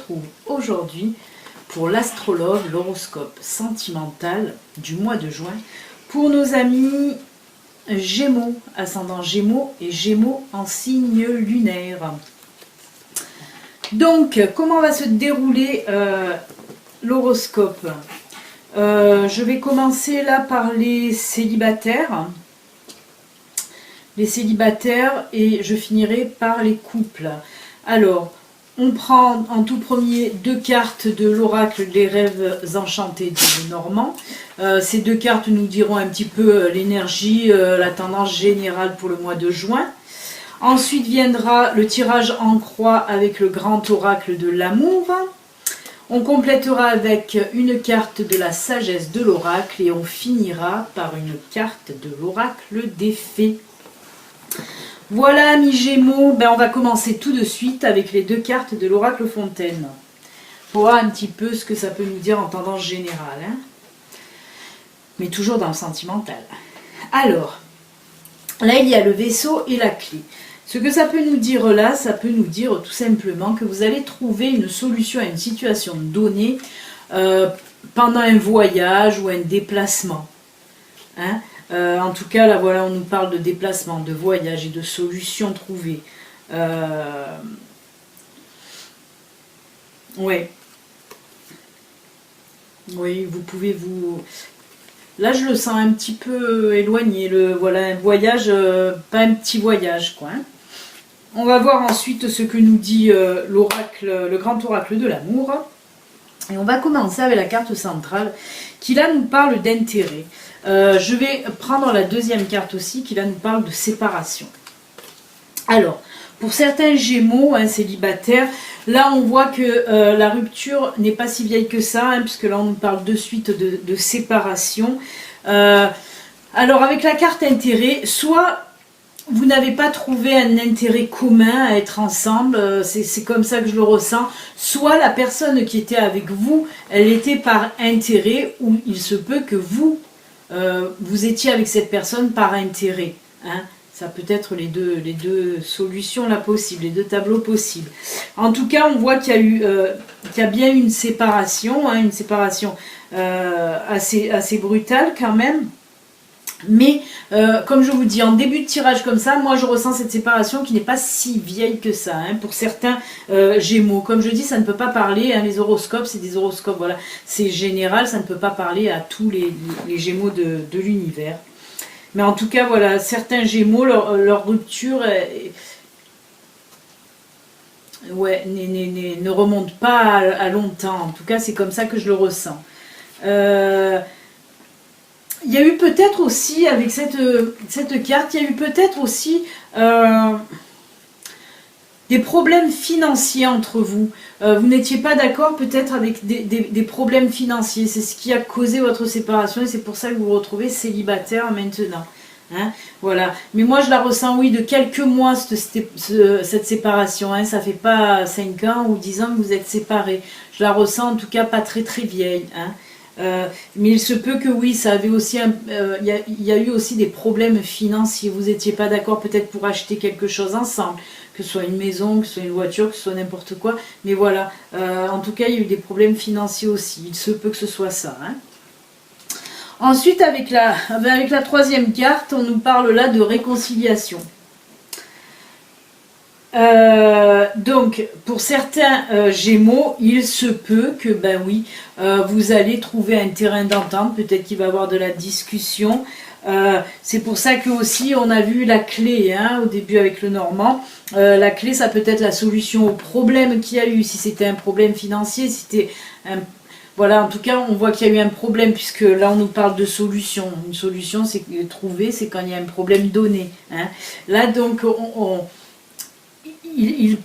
retrouve aujourd'hui pour l'astrologue, l'horoscope sentimental du mois de juin pour nos amis Gémeaux, ascendant Gémeaux et Gémeaux en signe lunaire. Donc, comment va se dérouler l'horoscope? Je vais commencer là par les célibataires. Les célibataires et je finirai par les couples. Alors, on prend en tout premier deux cartes de l'oracle des rêves enchantés de Normand. Ces deux cartes nous diront un petit peu l'énergie, la tendance générale pour le mois de juin. Ensuite viendra le tirage en croix avec le grand oracle de l'amour. On complétera avec une carte de la sagesse de l'oracle et on finira par une carte de l'oracle des fées. Voilà, amis Gémeaux, on va commencer tout de suite avec les deux cartes de l'oracle Fontaine. Pour voir un petit peu ce que ça peut nous dire en tendance générale. Hein, mais toujours dans le sentimental. Alors, là il y a le vaisseau et la clé. Ce que ça peut nous dire là, ça peut nous dire tout simplement que vous allez trouver une solution à une situation donnée pendant un voyage ou un déplacement. Hein. En tout cas, là, voilà, on nous parle de déplacement, de voyage et de solutions trouvées. Ouais. Oui, vous pouvez vous... Là, je le sens un petit peu éloigné. Voilà, un voyage, pas un petit voyage, quoi. Hein. On va voir ensuite ce que nous dit l'oracle, le grand oracle de l'amour. Et on va commencer avec la carte centrale qui là nous parle d'intérêt. Je vais prendre la deuxième carte aussi qui là nous parle de séparation. Alors, pour certains Gémeaux, célibataires, là on voit que la rupture n'est pas si vieille que ça, puisque là on nous parle de suite de séparation. Alors avec la carte intérêt, soit vous n'avez pas trouvé un intérêt commun à être ensemble, c'est comme ça que je le ressens. Soit la personne qui était avec vous, elle était par intérêt, ou il se peut que vous, vous étiez avec cette personne par intérêt. Hein. Ça peut être les deux solutions là possibles, les deux tableaux possibles. En tout cas, on voit qu'il y a bien une séparation assez brutale quand même. Mais comme je vous dis, en début de tirage comme ça, moi je ressens cette séparation qui n'est pas si vieille que ça. Hein, pour certains Gémeaux, comme je dis, ça ne peut pas parler. Hein, les horoscopes, c'est des horoscopes, voilà, c'est général, ça ne peut pas parler à tous les Gémeaux de l'univers. Mais en tout cas, voilà, certains Gémeaux, leur rupture ne remonte pas à longtemps. En tout cas, c'est comme ça que je le ressens. Il y a eu peut-être aussi, avec cette carte, il y a eu peut-être aussi des problèmes financiers entre vous. Vous n'étiez pas d'accord peut-être avec des problèmes financiers. C'est ce qui a causé votre séparation et c'est pour ça que vous vous retrouvez célibataire maintenant. Hein, voilà. Mais moi je la ressens, oui, de quelques mois cette séparation. Hein, ça fait pas 5 ans ou 10 ans que vous êtes séparés. Je la ressens en tout cas pas très très vieille. Hein. Mais il se peut que oui, ça avait aussi il y a eu aussi des problèmes financiers. Vous n'étiez pas d'accord peut-être pour acheter quelque chose ensemble, que ce soit une maison, que ce soit une voiture, que ce soit n'importe quoi. Mais voilà, en tout cas, il y a eu des problèmes financiers aussi. Il se peut que ce soit ça. Hein. Ensuite, avec la troisième carte, on nous parle là de réconciliation. Donc pour certains Gémeaux, il se peut que vous allez trouver un terrain d'entente, peut-être qu'il va y avoir de la discussion. C'est pour ça que aussi on a vu la clé au début avec le Normand. La clé, ça peut être la solution au problème qu'il y a eu, si c'était un problème financier, si c'était voilà, en tout cas on voit qu'il y a eu un problème, puisque là on nous parle de solution. Une solution, c'est trouver, c'est quand il y a un problème donné. Hein. Là donc il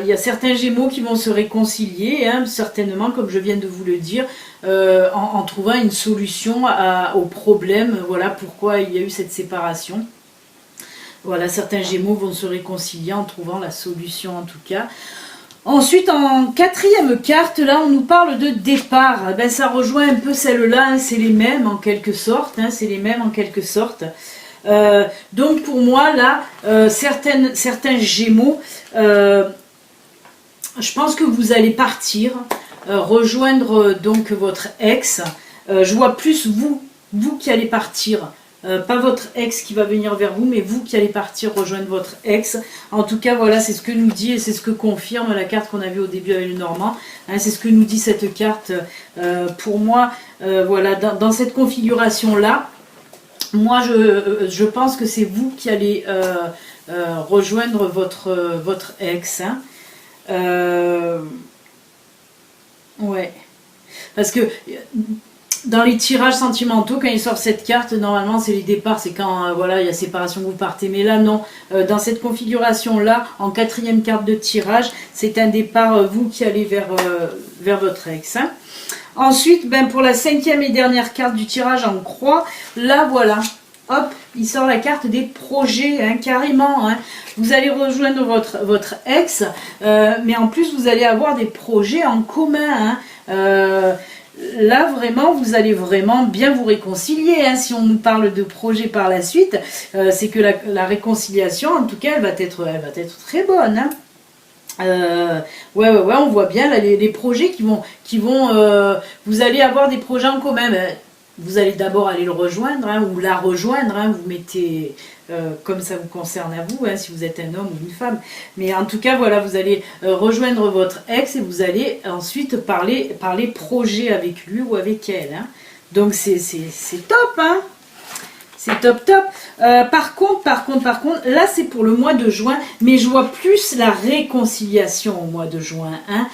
y a certains Gémeaux qui vont se réconcilier, certainement, comme je viens de vous le dire, en trouvant une solution au problème. Voilà pourquoi il y a eu cette séparation. Voilà, certains Gémeaux vont se réconcilier en trouvant la solution en tout cas. Ensuite, en quatrième carte, là, on nous parle de départ. Ça rejoint un peu celle-là, c'est les mêmes en quelque sorte. Donc pour moi là, certains Gémeaux je pense que vous allez partir, rejoindre donc votre ex. Je vois plus vous qui allez partir. Pas votre ex qui va venir vers vous, mais vous qui allez partir rejoindre votre ex. En tout cas, voilà, c'est ce que nous dit et c'est ce que confirme la carte qu'on a vue au début avec le Normand. Hein, c'est ce que nous dit cette carte. Pour moi, voilà, dans cette configuration-là, moi, je pense que c'est vous qui allez rejoindre votre ex. Hein. Ouais. Parce que dans les tirages sentimentaux, quand il sort cette carte, normalement c'est les départs, c'est quand voilà, il y a séparation que vous partez. Mais là non, dans cette configuration-là, en quatrième carte de tirage, c'est un départ, vous qui allez vers votre ex. Hein. Ensuite, ben, pour la cinquième et dernière carte du tirage en croix, là voilà, hop, il sort la carte des projets, hein, carrément. Hein. Vous allez rejoindre votre ex, mais en plus vous allez avoir des projets en commun. Hein. Là vraiment vous allez vraiment bien vous réconcilier, hein. Si on nous parle de projet par la suite, c'est que la réconciliation en tout cas elle va être très bonne, hein. Ouais, on voit bien là, les projets qui vont vous allez avoir des projets en commun. Vous allez d'abord aller le rejoindre, hein, ou la rejoindre, hein, vous mettez comme ça vous concerne à vous, hein, si vous êtes un homme ou une femme. Mais en tout cas, voilà, vous allez rejoindre votre ex et vous allez ensuite parler projet avec lui ou avec elle. Hein. Donc c'est top, hein. C'est top. Par contre, là c'est pour le mois de juin, mais je vois plus la réconciliation au mois de juin. Hein.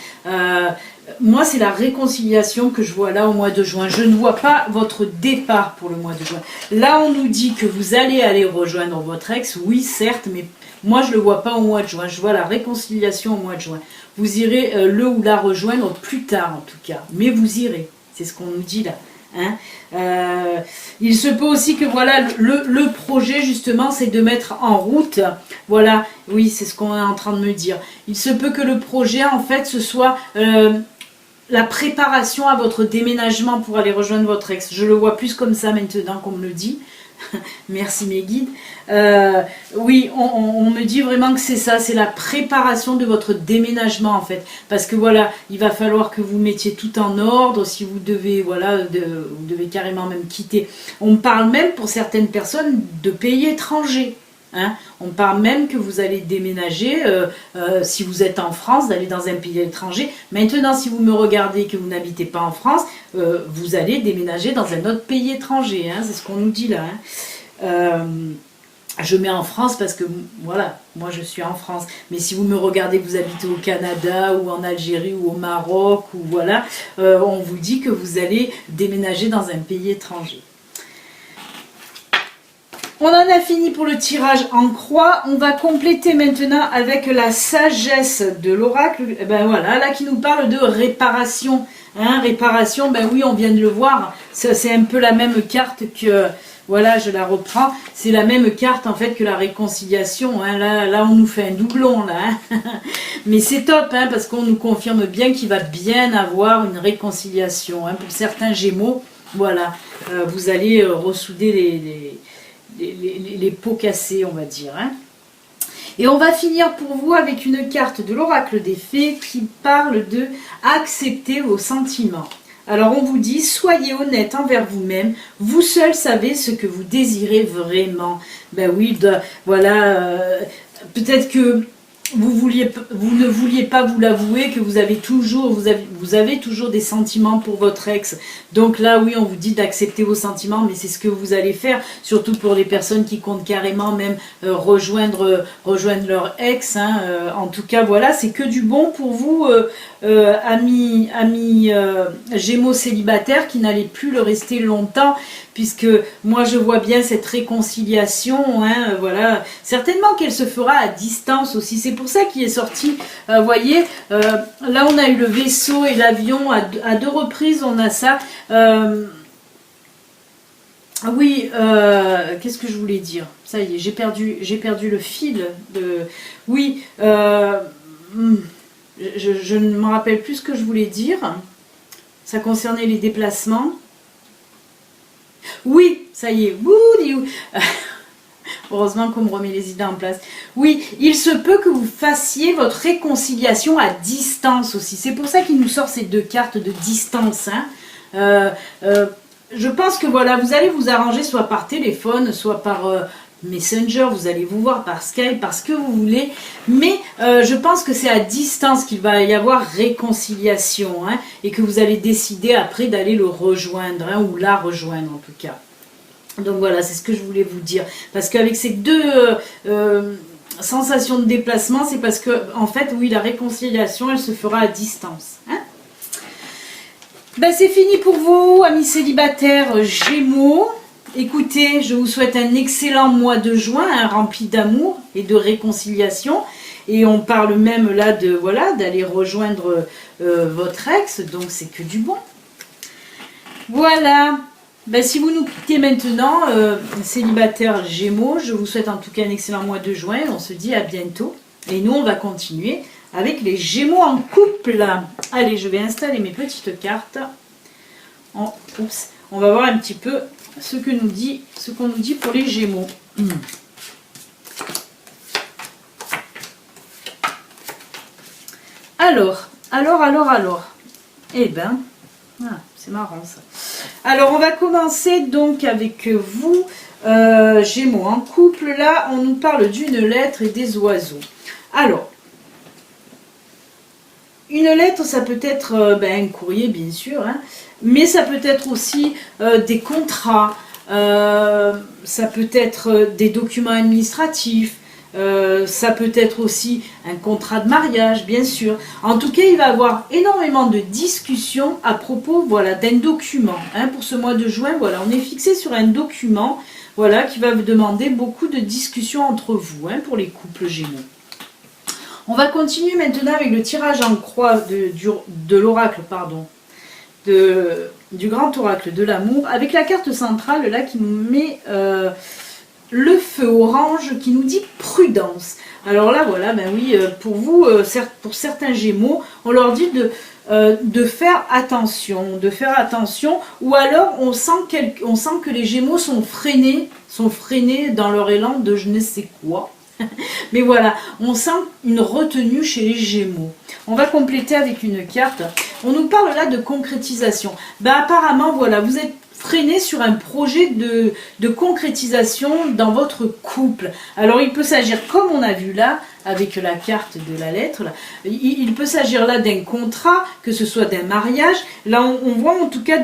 Moi, c'est la réconciliation que je vois là au mois de juin. Je ne vois pas votre départ pour le mois de juin. Là, on nous dit que vous allez aller rejoindre votre ex, oui, certes, mais moi, je ne le vois pas au mois de juin. Je vois la réconciliation au mois de juin. Vous irez le ou la rejoindre plus tard, en tout cas. Mais vous irez. C'est ce qu'on nous dit là. Hein. Il se peut aussi que voilà le projet justement c'est de mettre en route, voilà, oui c'est ce qu'on est en train de me dire. Il se peut que le projet en fait ce soit la préparation à votre déménagement pour aller rejoindre votre ex. Je le vois plus comme ça maintenant qu'on me le dit. Merci mes guides. Oui, on me dit vraiment que c'est ça, c'est la préparation de votre déménagement en fait. Parce que voilà, il va falloir que vous mettiez tout en ordre si vous devez, voilà, vous devez carrément même quitter. On parle même pour certaines personnes de pays étrangers. Hein. On parle même que vous allez déménager, si vous êtes en France, d'aller dans un pays étranger. Maintenant, si vous me regardez et que vous n'habitez pas en France, vous allez déménager dans un autre pays étranger. Hein. C'est ce qu'on nous dit là. Hein. Je mets en France parce que, voilà, moi je suis en France. Mais si vous me regardez, vous habitez au Canada ou en Algérie ou au Maroc, ou voilà, on vous dit que vous allez déménager dans un pays étranger. On en a fini pour le tirage en croix. On va compléter maintenant avec la sagesse de l'oracle. Ben voilà, là qui nous parle de réparation. Hein, réparation, ben oui, on vient de le voir. C'est un peu la même carte que... Voilà, je la reprends. C'est la même carte en fait que la réconciliation. Hein. Là, on nous fait un doublon. Là, hein. Mais c'est top hein, parce qu'on nous confirme bien qu'il va bien avoir une réconciliation. Hein. Pour certains Gémeaux, voilà, vous allez ressouder les pots cassés, on va dire. Hein. Et on va finir pour vous avec une carte de l'oracle des fées qui parle de accepter vos sentiments. Alors on vous dit, soyez honnête envers vous-même, vous seul savez ce que vous désirez vraiment. Ben oui, voilà, peut-être que vous ne vouliez pas vous l'avouer, que vous avez toujours des sentiments pour votre ex. Donc là, oui, on vous dit d'accepter vos sentiments, mais c'est ce que vous allez faire, surtout pour les personnes qui comptent carrément même rejoindre leur ex. Hein. En tout cas, voilà, c'est que du bon pour vous, amis Gémeaux célibataires, qui n'allez plus le rester longtemps, puisque moi je vois bien cette réconciliation, hein, voilà, certainement qu'elle se fera à distance aussi, c'est pour ça qu'il est sorti, vous voyez, là on a eu le vaisseau et l'avion, à deux reprises on a ça, oui, qu'est-ce que je voulais dire, ça y est, j'ai perdu le fil de, oui, je ne me rappelle plus ce que je voulais dire, ça concernait les déplacements. Oui, ça y est. Heureusement qu'on me remet les idées en place. Oui, il se peut que vous fassiez votre réconciliation à distance aussi. C'est pour ça qu'il nous sort ces deux cartes de distance. Hein. Je pense que voilà, vous allez vous arranger soit par téléphone, soit par Messenger, vous allez vous voir par Skype, par ce que vous voulez. Mais je pense que c'est à distance qu'il va y avoir réconciliation. Hein, et que vous allez décider après d'aller le rejoindre, hein, ou la rejoindre en tout cas. Donc voilà, c'est ce que je voulais vous dire. Parce qu'avec ces deux sensations de déplacement, c'est parce que, en fait, oui, la réconciliation, elle se fera à distance. Hein. Ben, c'est fini pour vous, amis célibataires Gémeaux. Écoutez, je vous souhaite un excellent mois de juin, hein, rempli d'amour et de réconciliation. Et on parle même là de, voilà, d'aller rejoindre votre ex, donc c'est que du bon. Voilà. Ben, si vous nous quittez maintenant, célibataire Gémeaux, je vous souhaite en tout cas un excellent mois de juin. On se dit à bientôt. Et nous, on va continuer avec les Gémeaux en couple. Allez, je vais installer mes petites cartes. Oups, on va voir un petit peu ce qu'on nous dit pour les Gémeaux. Alors. Eh ben, c'est marrant ça. Alors, on va commencer donc avec vous, Gémeaux en couple. Là, on nous parle d'une lettre et des oiseaux. Alors, une lettre, ça peut être un courrier, bien sûr, hein, mais ça peut être aussi des contrats, ça peut être des documents administratifs, ça peut être aussi un contrat de mariage, bien sûr. En tout cas, il va y avoir énormément de discussions à propos, voilà, d'un document. Hein, pour ce mois de juin, voilà, on est fixé sur un document, voilà, qui va vous demander beaucoup de discussions entre vous, hein, pour les couples Gémeaux. On va continuer maintenant avec le tirage en croix de l'oracle, pardon, du grand oracle de l'amour, avec la carte centrale là qui nous met le feu orange, qui nous dit prudence. Alors là, voilà, ben oui, pour vous, pour certains Gémeaux, on leur dit de faire attention, ou alors on sent que les Gémeaux sont freinés dans leur élan de je ne sais quoi. Mais voilà, on sent une retenue chez les Gémeaux. On va compléter avec une carte. On nous parle là de concrétisation. Ben apparemment, voilà, vous êtes freiné sur un projet de concrétisation dans votre couple. Alors il peut s'agir, comme on a vu là, avec la carte de la lettre, là, il peut s'agir là d'un contrat, que ce soit d'un mariage. Là on voit en tout cas,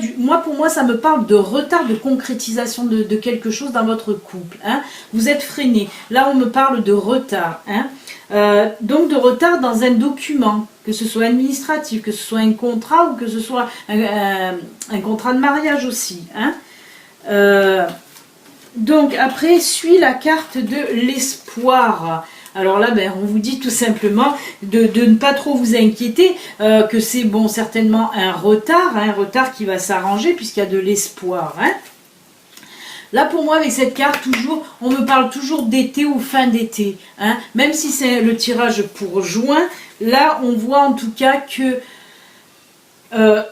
pour moi ça me parle de retard de concrétisation de quelque chose dans votre couple. Hein. Vous êtes freiné. Là on me parle de retard. Hein. Donc de retard dans un document, que ce soit administratif, que ce soit un contrat ou que ce soit un contrat de mariage aussi. Hein. Donc après suit la carte de l'espoir. Alors là, ben, on vous dit tout simplement de ne pas trop vous inquiéter, que c'est bon certainement un retard qui va s'arranger puisqu'il y a de l'espoir. Hein. Là, pour moi, avec cette carte, toujours, on me parle toujours d'été ou fin d'été. Hein. Même si c'est le tirage pour juin, là, on voit en tout cas que,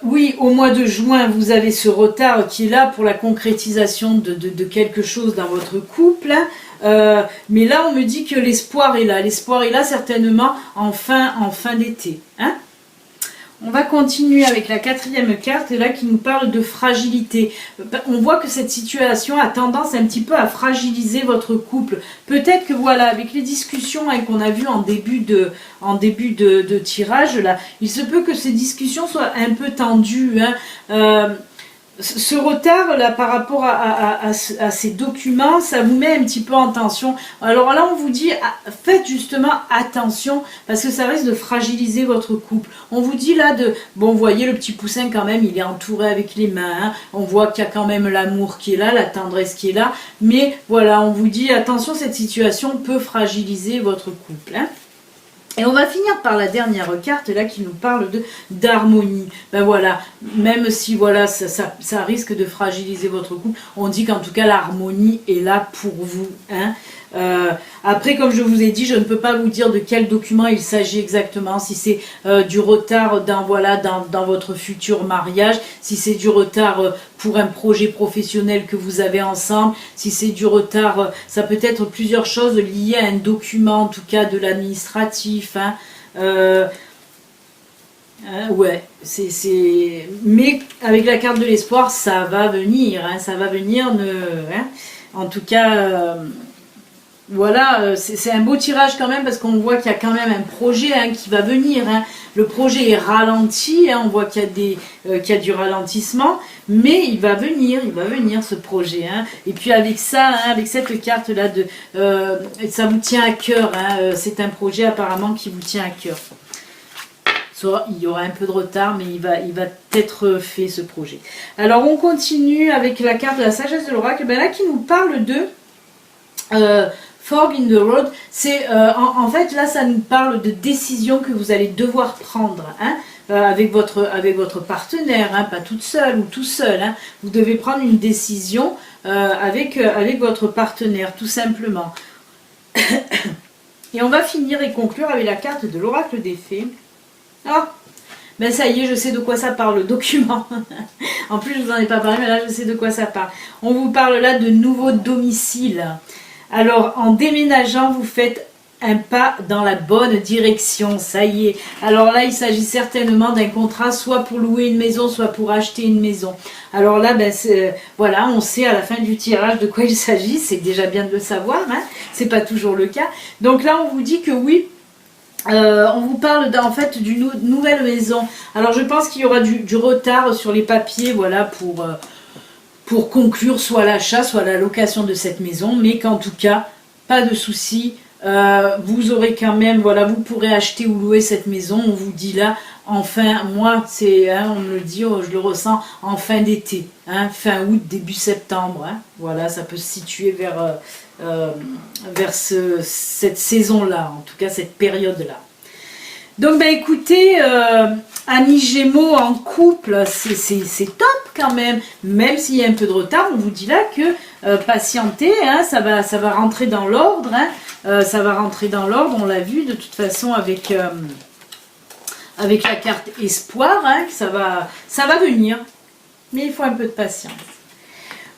oui, au mois de juin, vous avez ce retard qui est là pour la concrétisation de quelque chose dans votre couple. Hein. Mais là, on me dit que l'espoir est là. L'espoir est là certainement en fin d'été. Hein. On va continuer avec la quatrième carte là qui nous parle de fragilité. On voit que cette situation a tendance un petit peu à fragiliser votre couple. Peut-être que voilà, avec les discussions hein, qu'on a vues en début de tirage, là, il se peut que ces discussions soient un peu tendues. Hein. Ce retard là par rapport à ces documents, ça vous met un petit peu en tension. Alors là on vous dit faites justement attention parce que ça risque de fragiliser votre couple. On vous dit là bon vous voyez le petit poussin quand même il est entouré avec les mains, hein. On voit qu'il y a quand même l'amour qui est là, la tendresse qui est là, mais voilà on vous dit attention cette situation peut fragiliser votre couple. Hein. Et on va finir par la dernière carte là qui nous parle d'harmonie. Ben voilà, même si voilà ça risque de fragiliser votre couple, on dit qu'en tout cas l'harmonie est là pour vous. Hein. Après, comme je vous ai dit, je ne peux pas vous dire de quel document il s'agit exactement, si c'est du retard dans votre futur mariage, si c'est du retard pour un projet professionnel que vous avez ensemble, si c'est du retard, ça peut être plusieurs choses liées à un document, en tout cas de l'administratif, hein. Ouais, mais avec la carte de l'espoir, ça va venir, hein, ça va venir, hein. En tout cas, voilà, c'est un beau tirage quand même parce qu'on voit qu'il y a quand même un projet, hein, qui va venir, hein. Le projet est ralenti, hein, on voit qu'il y a du ralentissement, mais il va venir ce projet, hein. Et puis avec ça, hein, avec cette carte là ça vous tient à cœur, hein, c'est un projet apparemment qui vous tient à cœur. Soit il y aura un peu de retard, mais il va être fait ce projet. Alors on continue avec la carte de la sagesse de l'oracle, ben là qui nous parle de Fork in the Road. C'est en fait là ça nous parle de décisions que vous allez devoir prendre, hein, avec votre partenaire, hein, pas toute seule ou tout seul, hein. Vous devez prendre une décision avec votre partenaire, tout simplement. Et on va finir et conclure avec la carte de l'oracle des fées. Ah, ben ça y est, je sais de quoi ça parle, le document. En plus, je vous en ai pas parlé, mais là, je sais de quoi ça parle. On vous parle là de nouveau domicile. Alors, en déménageant, vous faites un pas dans la bonne direction, ça y est. Alors là, il s'agit certainement d'un contrat, soit pour louer une maison, soit pour acheter une maison. Alors là, ben voilà, on sait à la fin du tirage de quoi il s'agit. C'est déjà bien de le savoir, hein. C'est pas toujours le cas. Donc là, on vous dit que oui, on vous parle en fait d'une nouvelle maison. Alors je pense qu'il y aura du retard sur les papiers, voilà, pour conclure soit l'achat, soit la location de cette maison, mais qu'en tout cas, pas de souci, vous aurez quand même, voilà, vous pourrez acheter ou louer cette maison. On vous dit là, enfin, moi, c'est, hein, on me le dit, je le ressens en fin d'été, hein, fin août, début septembre, hein, voilà, ça peut se situer vers cette saison-là, en tout cas cette période-là. Donc, ben écoutez, amis Gémeaux en couple, c'est top quand même s'il y a un peu de retard. On vous dit là que patientez, hein, ça va rentrer dans l'ordre, hein, ça va rentrer dans l'ordre, on l'a vu de toute façon avec la carte espoir, hein, ça va venir, mais il faut un peu de patience.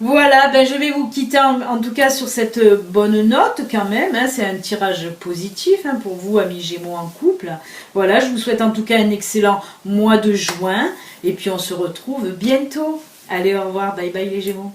Voilà, ben je vais vous quitter en tout cas sur cette bonne note quand même, hein, c'est un tirage positif, hein, pour vous amis Gémeaux en couple. Voilà, je vous souhaite en tout cas un excellent mois de juin et puis on se retrouve bientôt. Allez, au revoir, bye bye les Gémeaux.